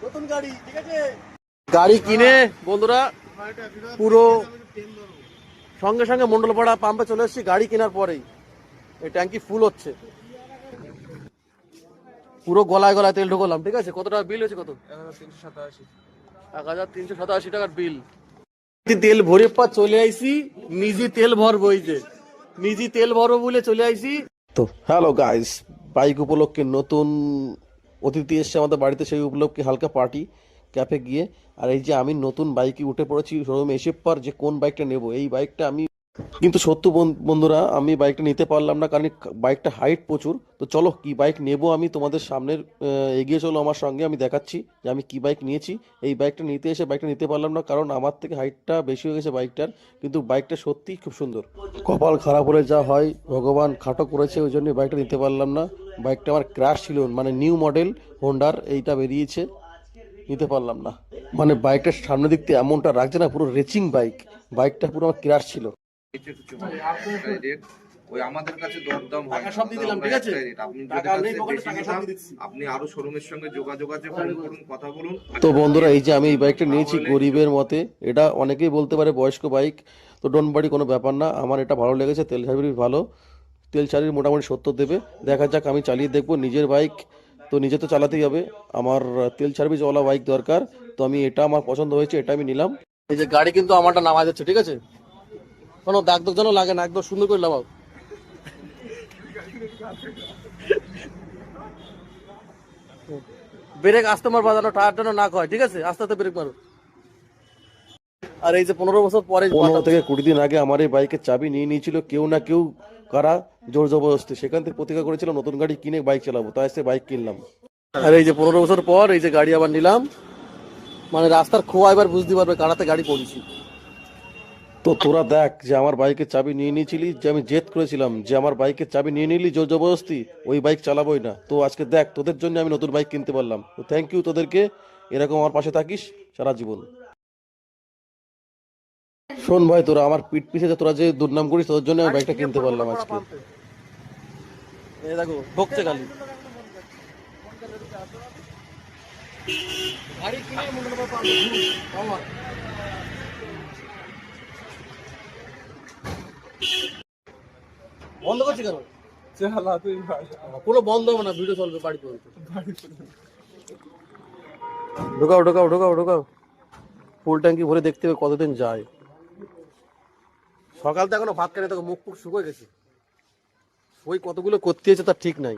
নতুন গাড়ি, ঠিক আছে? গাড়ি কিনে বন্ধুরা পুরো সঙ্গে সঙ্গে মন্ডলপাড়া পাম্পে চলে এসেছি গাড়ি কেনার পরেই। এই ট্যাঙ্কি ফুল হচ্ছে, পুরো গলায় গলায় তেল ঢোকালাম, ঠিক আছে? কত টাকা বিল হয়েছে? কত? 1387 টাকার বিল। তেল ভরে পা চলে আইছি, নিজে তেল ভরবো, এই যে নিজে তেল ভরবো বলে চলে আইছি। তো হ্যালো গাইস, বাইক উপলক্ষে নতুন অতিথি এসছে আমাদের বাড়িতে, সেই উপলক্ষে হালকা পার্টি ক্যাফে গিয়ে। আর এই যে আমি নতুন বাইকে উঠে পড়েছি, শোরুমে এসে পর যে কোন বাইকটা নেব, এই বাইকটা আমি কিন্তু সত্য বন্ধুরা আমি বাইকটা নিতে পারলাম না, কারণ বাইকটা হাইট প্রচুর। তো চলো কি বাইক নেব আমি তোমাদের সামনের এগিয়ে চলো আমার সঙ্গে, আমি দেখাচ্ছি যে আমি কি বাইক নিয়েছি। এই বাইকটা নিতে এসে বাইকটা নিতে পারলাম না, কারণ আমার থেকে হাইটটা বেশি হয়ে গেছে বাইকটার। কিন্তু বাইকটা সত্যিই খুব সুন্দর। কপাল খারাপ হলে যা হয়, ভগবান খাটো করেছে, ওই জন্য বাইকটা নিতে পারলাম না। বাইকটা আমার ক্র্যাশ ছিল, মানে নিউ মডেল হোন্ডার এইটা বেরিয়েছে, নিতে পারলাম না। মানে বাইকটার সামনে দিক থেকে এমনটা রাখছে না, পুরো রেসিং বাইক, বাইকটা পুরো আমার ক্র্যাশ ছিল। ওই আমাদের কাছে দরদাম হয়, টাকা সব দিয়ে দিলাম, ঠিক আছে? আপনি টাকা নেই পকেটে, টাকা সব দিয়ে দিচ্ছি। আপনি আরো শোরুমের সঙ্গে যোগাযোগ আছে, ফোন করুন, কথা বলুন। তো বন্ধুরা এই যে আমি এই বাইকটা নিয়েছি গরিবের মতে, এটা অনেকেই বলতে পারে বয়স্ক বাইক, তো ডোন্ট বাড়ি, কোনো ব্যাপার না। আমার এটা ভালো লেগেছে, তেল সার্ভিস ভালো, তেল সার্ভিস মোটামুটি 70 দেবে। দেখা যাক, আমি চালিয়ে দেখবো, নিজের বাইক তো নিজে তো চালাতেই হবে। আমার তেল সার্ভিসওয়ালা বাইক দরকার, তো আমি এটা আমার পছন্দ হয়েছে, এটা আমি নিলাম। এই যে গাড়ি কিন্তু আমারটা নামা যাচ্ছে, ঠিক আছে? কোনো দাগ দাগ যেন লাগে না, একদম সুন্দর করে নামাও। ব্রেক আস্তে মার, বাজানো টায়ার যেন না হয়, ঠিক আছে? আস্তে আস্তে ব্রেক মারো। আর এই যে 15 বছর পরে, 15 থেকে 20 দিন আগে আমার এই বাইকের চাবি নিয়ে নিয়েছিল কেউ না কেউ, কারা, জোর জবরদস্তি। সেখান থেকে প্রতিজ্ঞা করেছিলাম নতুন গাড়ি কিনে বাইক চালাবো, তাই সে বাইক কিনলাম। আর এই যে 15 বছর পর এই যে গাড়ি আবার নিলাম, মানে রাস্তার খোয়া এবার বুঝতে পারবে কারাতে গাড়ি পড়েছি। তো তোরা দেখ যে আমার বাইকের চাবি নিয়ে নিয়েছিলি, যে আমি জেদ করেছিলাম যে আমার বাইকের চাবি নিয়ে নিলি জোর জবরদস্তি, ওই বাইক চালাবোই না। তো আজকে দেখ তোদের জন্য আমি নতুন বাইক কিনতে পারলাম। তো থ্যাংক ইউ তোদেরকে, এরকম আমার পাশে থাকিস সারা জীবন। শোন ভাই, তোরা আমার পিঠ পিছে তোরা যে দুর্নাম করিস, তোদের জন্য আমি বাইকটা কিনতে পারলাম আজকে। এই দেখো ঢুকছে গালি। গাড়ি কিনে বন্ধ করছি কেন? পুরো বন্ধ হবে না, ভিডিও চলবে বাড়ি পর্যন্ত। ঢোকাও ঢোকাও ঢোকাও ঢোকাও, ফুল ট্যাঙ্কি ভরে দেখতে হবে কতদিন যায়। সকাল থেকে এখনো ভাত খাই, তোকে মুখ ফুক শুকিয়ে গেছে। ওই কতগুলো করতে হয়েছে তার ঠিক নাই।